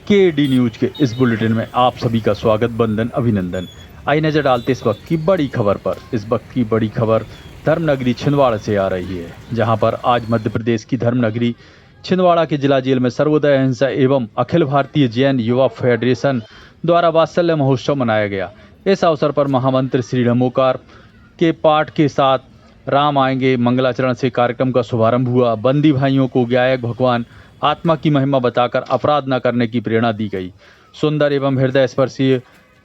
KD news के इस bulletin में आप सभी का स्वागत, बंदन, अभिनंदन। आइए नजर डालते इस वक्त की बड़ी खबर पर। इस वक्त की बड़ी खबर धर्मनगरी छिंदवाड़ा से आ रही है, जहां पर आज मध्य प्रदेश की धर्मनगरी छिंदवाड़ा के जिला जेल में सर्वोदय अहिंसा एवं अखिल भारतीय जैन युवा फेडरेशन द्वारा वात्सल्य महोत्सव मनाया गया। इस अवसर पर महामंत्री श्री नमोकार के पाठ के साथ राम आएंगे मंगलाचरण से कार्यक्रम का शुभारंभ हुआ। बंदी भाइयों को गायक भगवान आत्मा की महिमा बताकर अपराध न करने की प्रेरणा दी गई। सुंदर एवं हृदय स्पर्शी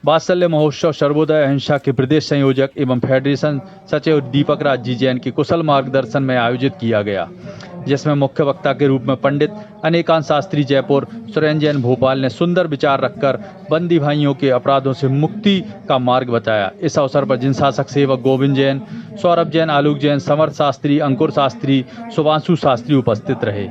वात्सल्य महोत्सव सर्वोदय अहिंसा के प्रदेश संयोजक एवं फेडरेशन सचिव दीपक राज जी जैन के कुशल मार्गदर्शन में आयोजित किया गया, जिसमें मुख्य वक्ता के रूप में पंडित अनेकांत शास्त्री जयपुर, सुरेंद्र जैन भोपाल ने सुंदर विचार रखकर बंदी भाइयों के अपराधों से मुक्ति का मार्ग बताया। इस अवसर पर जिन शासक सेवक गोविंद जैन, सौरभ जैन, आलोक जैन, समर्थ शास्त्री, अंकुर शास्त्री, शुभांशु शास्त्री उपस्थित रहे,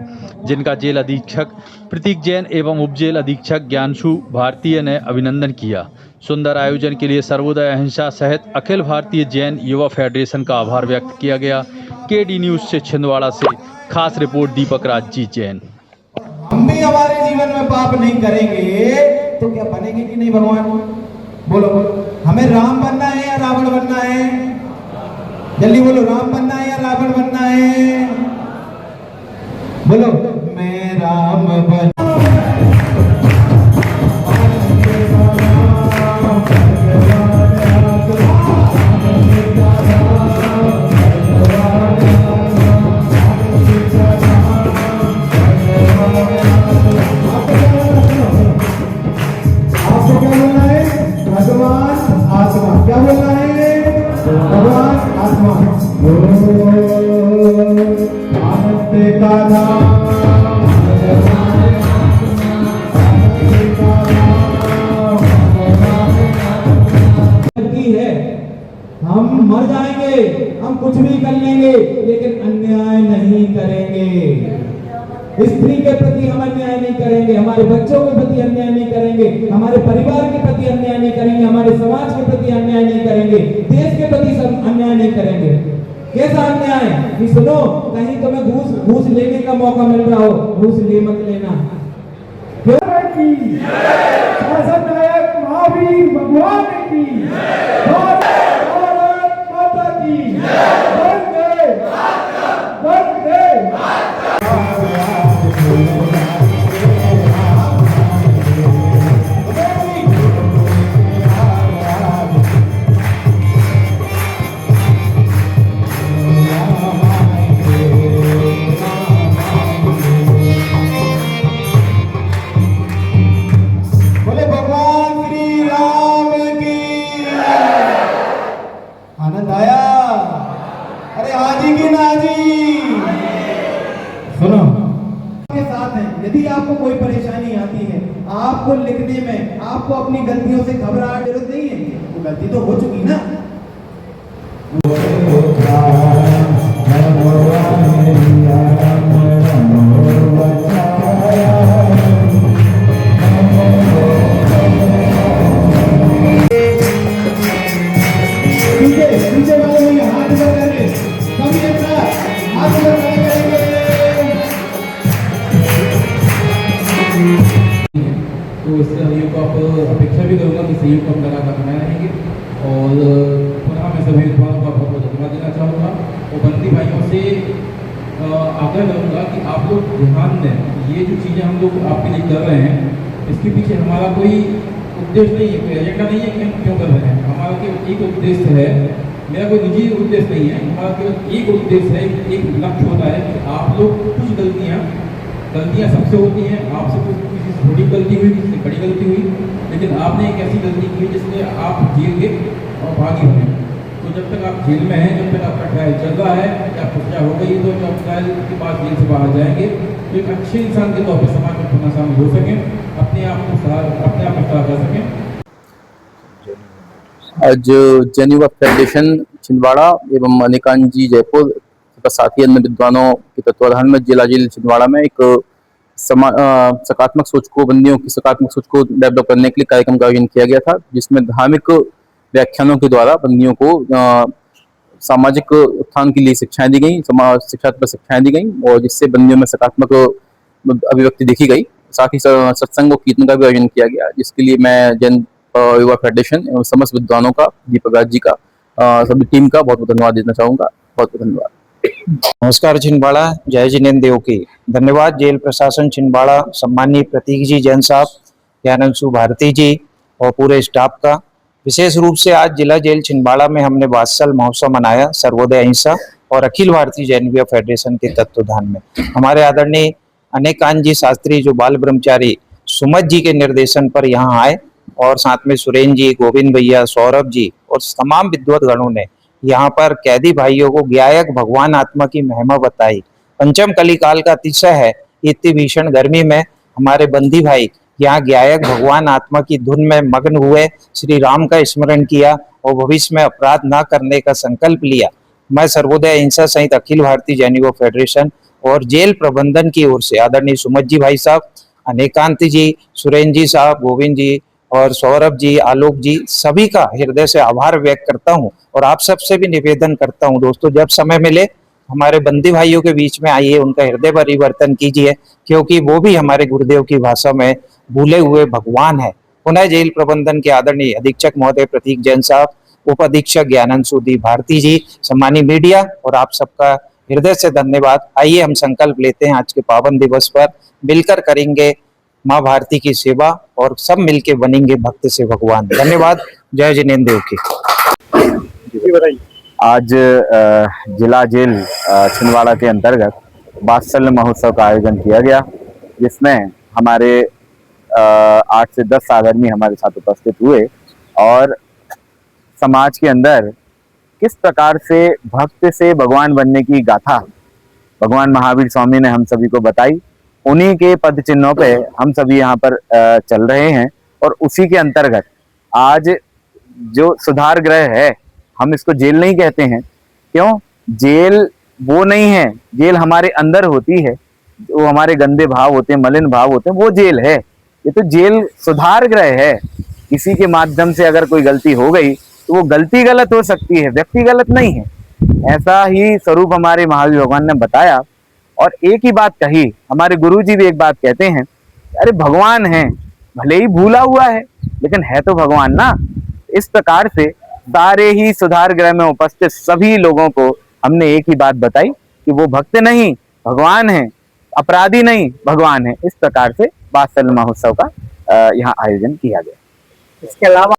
जिनका जेल अधीक्षक प्रतीक जैन एवं उपजेल अधीक्षक ज्ञानशु भारतीय ने अभिनंदन किया। सुंदर आयोजन के लिए सर्वोदय अहिंसा सहित अखिल भारतीय जैन युवा फेडरेशन का आभार व्यक्त किया गया। केडी न्यूज से छिंदवाड़ा से खास रिपोर्ट दीपक राज जी जैन। हम भी हमारे जीवन में पाप नहीं करेंगे तो क्या बनेंगे कि नहीं भगवान? बोलो हमें राम बनना है या रावण बनना है? जल्दी बोलो, राम बनना है या रावण बनना है? बोलो, मैं राम बन हम मर जाएंगे, हम कुछ भी कर लेंगे, लेकिन अन्याय नहीं करेंगे। स्त्री के प्रति हम अन्याय नहीं करेंगे, हमारे बच्चों के प्रति अन्याय नहीं करेंगे, हमारे परिवार के प्रति अन्याय नहीं करेंगे, हमारे समाज के प्रति अन्याय नहीं करेंगे, देश के प्रति सब अन्याय नहीं करेंगे। कैसा अन्याय कि सुनो, कहीं तुम्हें घूस लेने का मौका मिल रहा हो, घूस ले मत लेना। शासन नायक महावीर भगवान की आनंद आया? अरे हाजी की नाजी सुनो के साथ है। यदि आपको कोई परेशानी आती है, आपको लिखने में आपको अपनी गलतियों से घबराहट जरूरत नहीं है, वो गलती तो हो चुकी ना। तो इससे सहयोग को आप अपेक्षा भी करूँगा कि सहयोग को हम लगातार बनाए रहेंगे। और पुनः मैं सभी विद्वानों का बहुत बहुत धन्यवाद देना चाहूँगा और बंदी भाइयों से आग्रह करूँगा कि आप लोग ध्यान दें, ये जो चीज़ें हम लोग आपके लिए कर रहे हैं, इसके पीछे हमारा कोई उद्देश्य नहीं है, कोई एजेंडा नहीं है कि हम क्यों कर रहे हैं। हमारा केवल एक उद्देश्य है, मेरा कोई निजी उद्देश्य नहीं है, हमारा केवल एक उद्देश्य है, एक लक्ष्य होता है कि आप लोग कुछ गलतियाँ सबसे होती हैं, आपसे कुछ किसी से छोटी गलती हुई, किसी से बड़ी गलती हुई, लेकिन आपने एक ऐसी गलती की जिसमें आप जेल गए और भागी हुए। तो जब तक आप जेल में हैं, जब तक आपका ट्रायल चल रहा है या सजा हो गई, तो जब ट्रायल के बाद जेल से बाहर जाएंगे तो एक अच्छे इंसान के तौर पर समाज में पुनः शामिल हो सकें, अपने आप में खड़ा कर सकें। आज जैन युवा फेडरेशन छिंदवाड़ा एवं अनेकांत जी जयपुर साथी अन्य विद्वानों के तत्वाधान में जिला जेल छिंदवाड़ा में एक सकारात्मक सोच को, बंदियों की सकारात्मक सोच को डेवलप करने के लिए कार्यक्रम का आयोजन किया गया था, जिसमें धार्मिक व्याख्यानों के द्वारा बंदियों को सामाजिक उत्थान के लिए शिक्षाएं दी गई, समाज शिक्षा पर शिक्षाएं दी गई और जिससे बंदियों में सकारात्मक अभिव्यक्ति देखी गई। साथ ही सत्संग और कीर्तन का भी आयोजन किया गया, जिसके लिए मैं जैन युवा फेडरेशन एवं समस्त विद्वानों का, दीपक राज जी का, सभी टीम का बहुत बहुत धन्यवाद देना चाहूंगा। बहुत बहुत धन्यवाद। नमस्कार छिंदवाड़ा, जय जिनेन्द्र की। धन्यवाद जेल प्रशासन छिंदवाड़ा, सम्मानीय प्रतीक जी जैन साहब, ज्ञानंशु भारती जी और पूरे स्टाफ का। विशेष रूप से आज जिला जेल छिंदवाड़ा में हमने वात्सल महोत्सव मनाया सर्वोदय अहिंसा और अखिल भारतीय जैन युवा फेडरेशन के तत्वाधान में। हमारे आदरणीय अनेकानंद जी शास्त्री जो बाल ब्रह्मचारी सुमत जी के निर्देशन पर यहाँ आए और साथ में सुरेंद्र जी, गोविंद भैया, सौरभ जी और तमाम विद्वत गणों ने यहाँ पर कैदी भाइयों को ज्ञायक भगवान आत्मा की महिमा बताई। पंचम कलिकाल का अतिशय है, इतनी भीषण गर्मी में हमारे बंदी भाई यहाँ ज्ञायक भगवान आत्मा की धुन में मग्न हुए, श्री राम का स्मरण किया और भविष्य में अपराध न करने का संकल्प लिया। मैं सर्वोदय अहिंसा सहित अखिल भारतीय जैन युवा फेडरेशन और जेल प्रबंधन की ओर से आदरणीय सुमत जी भाई साहब, अनेकांत जी, सुरेंद्र जी साहब, गोविंद जी और सौरभ जी, आलोक जी, सभी का हृदय से आभार व्यक्त करता हूं और आप सबसे भी निवेदन करता हूं दोस्तों, जब समय मिले हमारे बंदी भाइयों के बीच में आइए, उनका हृदय परिवर्तन कीजिए, क्योंकि वो भी हमारे गुरुदेव की भाषा में भूले हुए भगवान है। पुनः जेल प्रबंधन के आदरणीय अधीक्षक महोदय प्रतीक जैन साहब, उप अधीक्षक ज्ञानंशु भारती जी, सम्मानीय मीडिया और आप सबका हृदय से धन्यवाद। आइए हम संकल्प लेते हैं आज के पावन दिवस पर मिलकर करेंगे माँ भारती की सेवा और सब मिलके बनेंगे भक्त से भगवान। धन्यवाद। जय जिनेन्द्र की। आज जिला जेल छिंदवाड़ा के अंतर्गत वात्सल्य महोत्सव का आयोजन किया गया, जिसमें हमारे 8 से 10 साधर्मी हमारे साथ उपस्थित हुए और समाज के अंदर किस प्रकार से भक्त से भगवान बनने की गाथा भगवान महावीर स्वामी ने हम सभी को बताई। उन्हीं के पद चिन्हों पे हम सभी यहाँ पर चल रहे हैं और उसी के अंतर्गत आज जो सुधार गृह है, हम इसको जेल नहीं कहते हैं। क्यों? जेल वो नहीं है, जेल हमारे अंदर होती है, जो हमारे गंदे भाव होते हैं, मलिन भाव होते हैं, वो जेल है। ये तो जेल सुधार गृह है। किसी के माध्यम से अगर कोई गलती हो गई तो वो गलती गलत हो सकती है, व्यक्ति गलत नहीं है। ऐसा ही स्वरूप हमारे महावीर भगवान ने बताया और एक ही बात कही। हमारे गुरुजी भी एक बात कहते हैं, अरे भगवान है, भले ही भूला हुआ है लेकिन है तो भगवान ना। इस प्रकार से सारे ही सुधार गृह में उपस्थित सभी लोगों को हमने एक ही बात बताई कि वो भक्त नहीं भगवान है, अपराधी नहीं भगवान है। इस प्रकार से वात्सल्य महोत्सव का यहाँ आयोजन किया गया। इसके अलावा